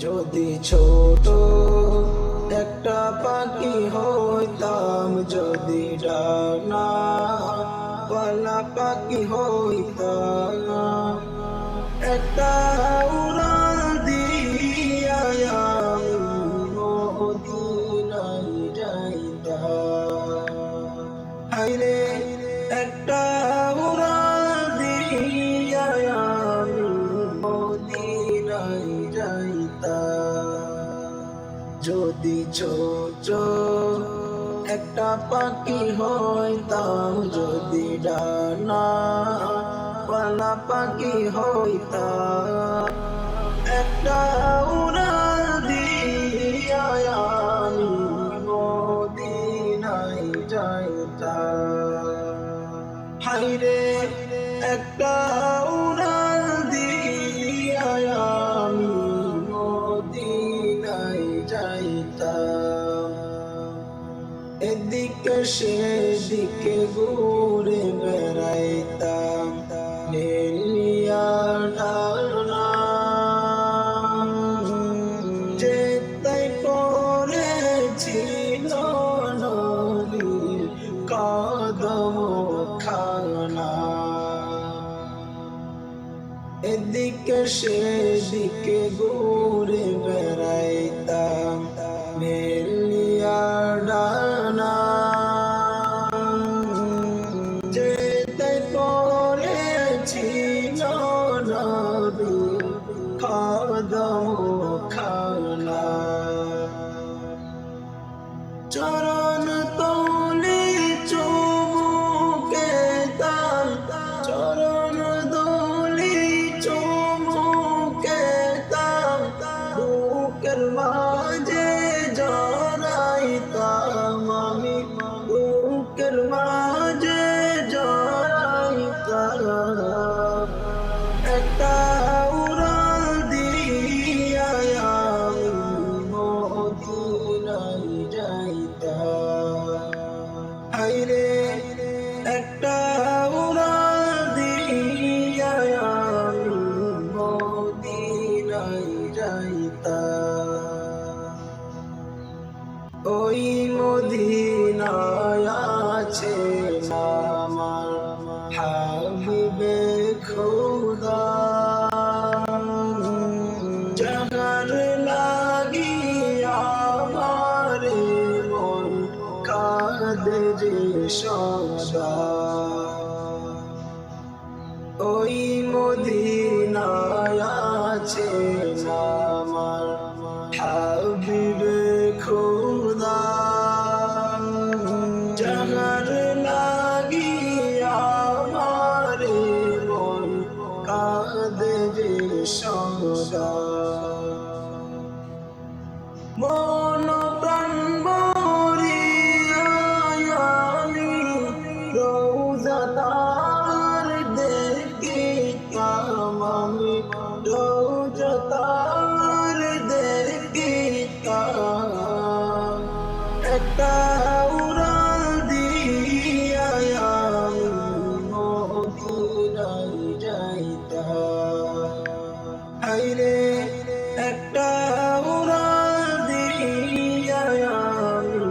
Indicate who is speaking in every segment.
Speaker 1: যদি ছোট একটা পাখি হইতাম, যদি ডানা পালা পাখি হইতাম, একটা উড়াল দিয়া আমি মদিনায় যাইতাম। হায়রে একটা উড়াল দিয়া আমি মদিনায় যাইতাম। যদি ছোট একটা পাখি হইতাম, যদি ডানা পালা পাখি হইতাম, একটা উড়াল দিয়া আমি মদিনায় যাইতাম। হায়রে একটা উড়াল দিয়া আমি মদিনায় যাইতাম। এদিকে সেদিকে ঘুরে বেড়াইতাম, নীলিয়া ডানা যেতাই পড়েছিল নদীর কদম খানা। এদিকে সেদিকে ঘুরে বেড়াইতাম, নীলিয়া ডানা যেতে পড়েছিল নদীর কদম খানা। চরণ তলি চুমুকে তার, চরণ দলি চুমুকে তার, বুকের মাঝে জড়াইতাম আমি, বুকের মাঝে জড়াইতাম। একটা উড়াল দিয়া আমি মদিনায় যাইতাম। হায়রে একটা উড়াল দিয়া আমি মদিনায় যাইতাম। ওই মদিনায় আছে আমার হাবিবে খোদা, যাহার লাগি আমার মন কাঁদে যে সদা। ওই মদিনায় আছে আমার হাবিবে খোদা, যাহার লাগি আমার মন কাঁদে যে সদা। মন প্রাণ ভরিয়া আমি রোজা তার দেখিতাম, আমি রোজা তার দেখিতাম। একটা উড়াল দিয়া আমি মদিনায় যাইতাম। হায়রে একটা উড়াল দিয়া আমি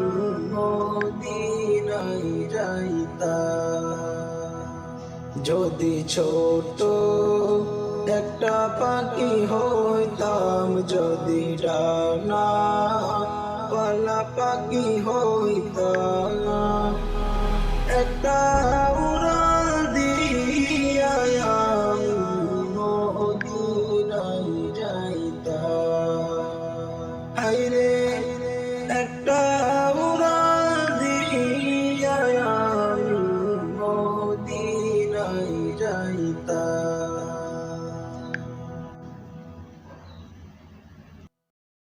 Speaker 1: মদিনায় যাইতাম। যদি ছোট একটা পাখি হইতাম, যদি ডানা পালা পাখি হইতাম, একটা